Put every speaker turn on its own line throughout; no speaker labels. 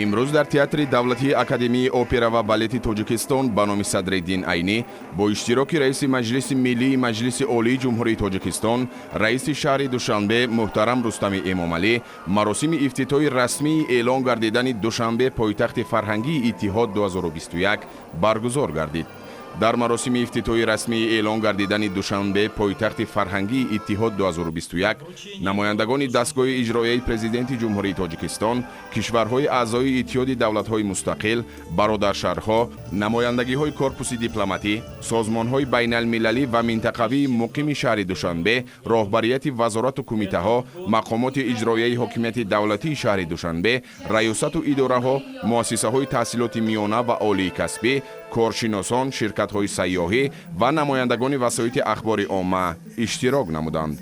имрӯз дар театри давлатии академияи опера ва балети тоҷикистон ба номи Садриддин Айнӣ бо иштироки раиси Маҷлиси Миллии Маҷлиси Олии Ҷумҳурии Тоҷикистон, раиси шаҳри Душанбе муҳтарам Рустами Эмомалӣ маросими ифтитоҳи расмии эълон гардидани Душанбе пойтахти фарҳангии Иттиҳод 2021 баргузор гардид. дар маросими ифтитоҳи расмии эълон гардидани Душанбе пойтахти фарҳангии Иттиҳод 2021 намояндагони дастгоҳи иҷроияи президенти Ҷумҳурии Тоҷикистон, кишварҳои аъзои Иттиҳоди давлатҳои мустақил, бародаршаҳрҳо, намояндагиҳои корпуси дипломатӣ, созмонҳои байналмилалӣ ва минтақавии муқими шаҳри Душанбе, роҳбарияти вазорату кумитаҳо, мақомоти иҷроияи ҳокимияти давлатии шаҳри Душанбе, раёсату идораҳо, муассисаҳои таҳсилоти миёна ва олии касбӣ, коршиносон, ширкатҳои сайёҳӣ ва намояндагони васоити ахбори омма иштирок намуданд.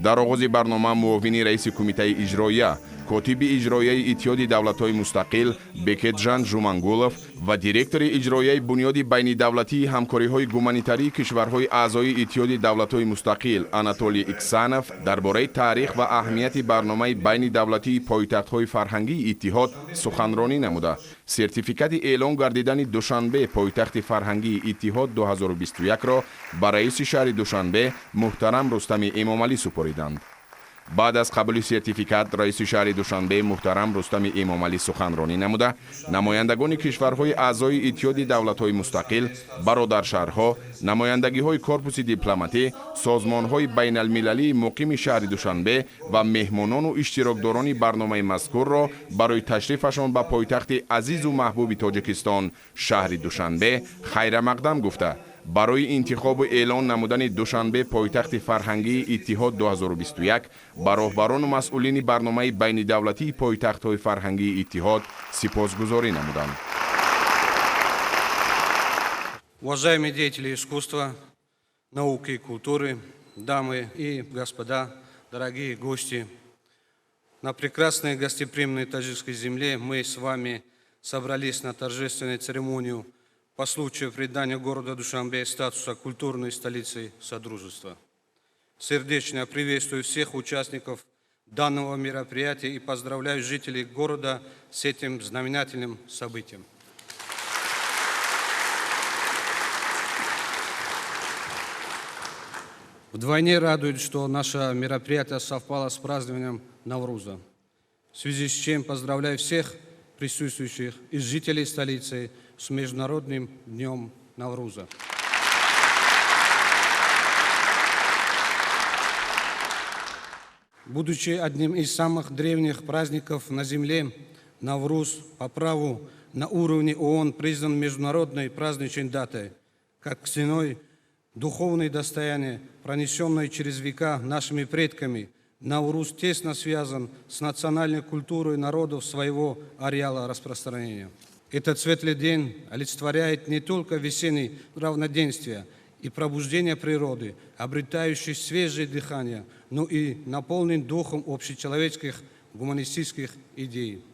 дар оғози барнома муовини раиси кумитаи иҷроия, котиби иҷроияи Иттиҳоди давлатҳои мустақил Бекетжан Жумангулов ва директори иҷроияи бунёди байнидавлатии ҳамкориҳои гуманитарии кишварҳои аъзои Иттиҳоди давлатҳои мустақил Анатолий Иксанов дар бораи таърих ва аҳамияти барномаи байнидавлатии пойтахтҳои фарҳангии Иттиҳод суханронӣ намуда, сертификати эълон гардидани Душанбе пойтахти фарҳангии Иттиҳод 2021-ро ба раиси шаҳри Душанбе муҳтарам Рустами Эмомалӣ супориданд. баъд аз қабули сертификат, раиси шаҳри Душанбе муҳтарам Рустами Эмомалӣ суханронӣ намуда, намояндагони кишварҳои аъзои Иттиҳоди давлатҳои мустақил, бародаршаҳрҳо, намояндагиҳои корпуси дипломатӣ, созмонҳои байналмилалии муқими шаҳри Душанбе ва меҳмонону иштирокдорони барномаи мазкурро барои ташрифашон ба пойтахти азизу маҳбуби Тоҷикистон, шаҳри Душанбе, хайрамақдам гуфта, барои интихобу эълон намудани Душанбе пойтахти фарҳангии Иттиҳод 2021 ба роҳбарону масъулини барномаи байнидавлатии пойтахтҳои фарҳангии Иттиҳод сипосгузорӣ намуданд.
Уважаемые деятели искусства, науки и культуры, дамы и господа, дорогие гости, на прекрасной гостеприимной таджикской земле мы с вами собрались на торжественную церемонию по случаю придания города Душанбе статуса культурной столицы Содружества. Сердечно приветствую всех участников данного мероприятия и поздравляю жителей города с этим знаменательным событием. Вдвойне радует, что наше мероприятие совпало с празднованием Навруза, в связи с чем поздравляю всех присутствующих и жителей столицы с Международным днем Навруза. Будучи одним из самых древних праздников на Земле, Навруз по праву на уровне ООН признан международной праздничной датой, как ценой духовное достояние, пронесенное через века нашими предками. Навруз тесно связан с национальной культурой народов своего ареала распространения. Этот светлый день олицетворяет не только весеннее равноденствие и пробуждение природы, обретающей свежее дыхание, но и наполнен духом общечеловеческих гуманистических идей.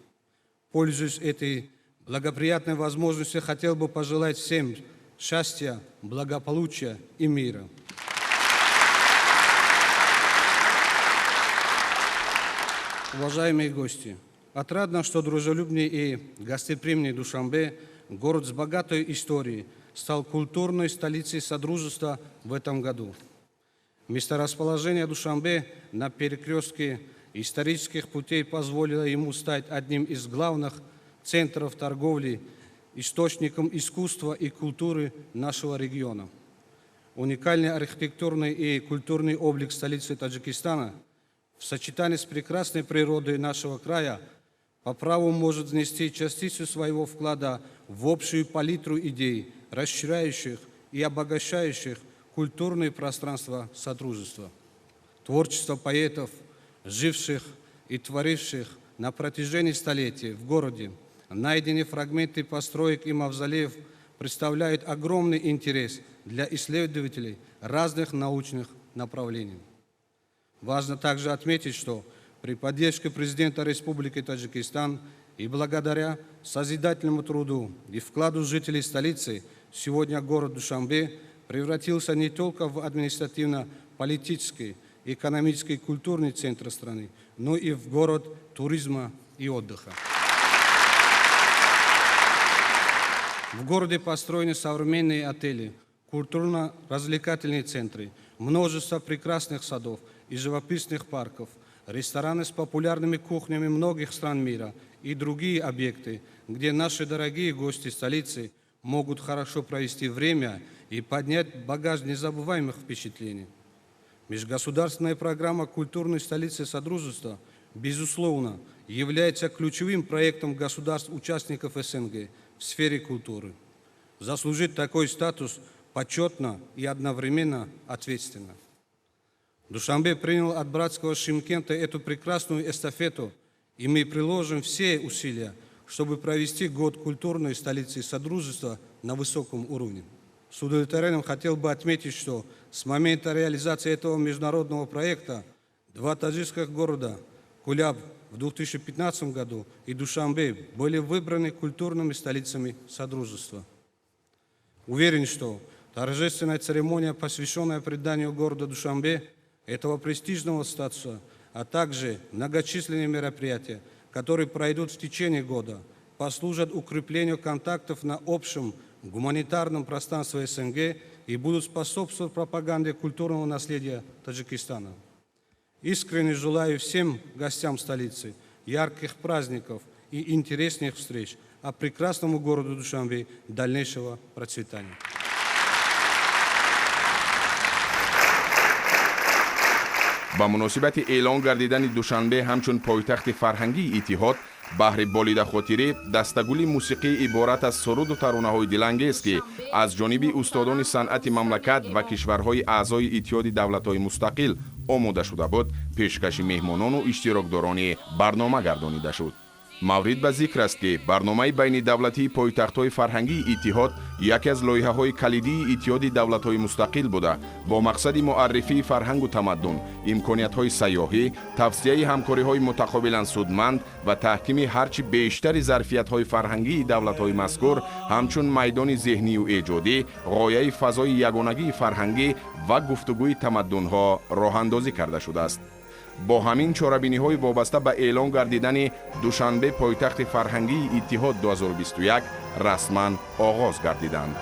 Пользуясь этой благоприятной возможностью, хотел бы пожелать всем счастья, благополучия и мира. Уважаемые гости, отрадно, что дружелюбный и гостеприимный Душанбе, город с богатой историей, стал культурной столицей Содружества в этом году. Месторасположение Душанбе на перекрестке исторических путей позволило ему стать одним из главных центров торговли, источником искусства и культуры нашего региона. Уникальный архитектурный и культурный облик столицы Таджикистана в сочетании с прекрасной природой нашего края по праву может внести частицу своего вклада в общую палитру идей, расширяющих и обогащающих культурное пространство Содружества. Творчество поэтов, живших и творивших на протяжении столетий в городе, найденные фрагменты построек и мавзолеев представляют огромный интерес для исследователей разных научных направлений. Важно также отметить, что при поддержке президента Республики Таджикистан и благодаря созидательному труду и вкладу жителей столицы сегодня город Душанбе превратился не только в административно-политический, экономический и культурный центр страны, но и в город туризма и отдыха. В городе построены современные отели, культурно-развлекательные центры, множество прекрасных садов и живописных парков, рестораны с популярными кухнями многих стран мира и другие объекты, где наши дорогие гости столицы могут хорошо провести время и поднять багаж незабываемых впечатлений. Межгосударственная программа культурной столицы Содружества, безусловно, является ключевым проектом государств-участников СНГ в сфере культуры. Заслужить такой статус почетно и одновременно ответственно. Душанбе принял от братского Шымкента эту прекрасную эстафету, и мы приложим все усилия, чтобы провести год культурной столицы Содружества на высоком уровне. С удовлетворением хотел бы отметить, что с момента реализации этого международного проекта два таджикских города Куляб в 2015 году и Душанбе были выбраны культурными столицами Содружества. Уверен, что торжественная церемония, посвященная приданию города Душанбе этого престижного статуса, а также многочисленные мероприятия, которые пройдут в течение года, послужат укреплению контактов на общем гуманитарном пространстве СНГ и будут способствовать пропаганде культурного наследия Таджикистана. Искренне желаю всем гостям столицы ярких праздников и интересных встреч, а прекрасному городу Душанбе дальнейшего процветания.
ба муносибати эълон гардидани душанбе ҳамчун пойтахти фарҳангии иттиҳод баҳри болида хотирӣ дастагули мусиқӣ иборат аз суруду таронаҳои дилангез ки аз ҷониби устодони санъати мамлакат ва кишварҳои аъзои иттиҳоди давлатҳои мустақил омода шуда буд пешкаши меҳмонону иштирокдорони барнома гардонида шуд. маврид ба зикр аст ки барномаи байнидавлатии пойтахтҳои фарҳангии иттиҳод яке аз лоиҳаҳои калидии иттиҳоди давлатҳои мустақил буда бо мақсади муаррифии фарҳангу тамаддун, имкониятҳои сайёҳӣ, тавсияи ҳамкориҳои мутақобилан судманд ва таҳкими ҳарчи бештари зарфиятҳои фарҳангии давлатҳои мазкур ҳамчун майдони зеҳнию эҷодӣ, ғояи фазои ягонагии фарҳангӣ ва гуфтугӯи тамаддунҳо роҳандозӣ карда шудааст. бо ҳамин чорабиниҳои вобаста ба эълон гардидани душанбе пойтахти фарҳангии иттиҳод 2021 расман оғоз гардиданд.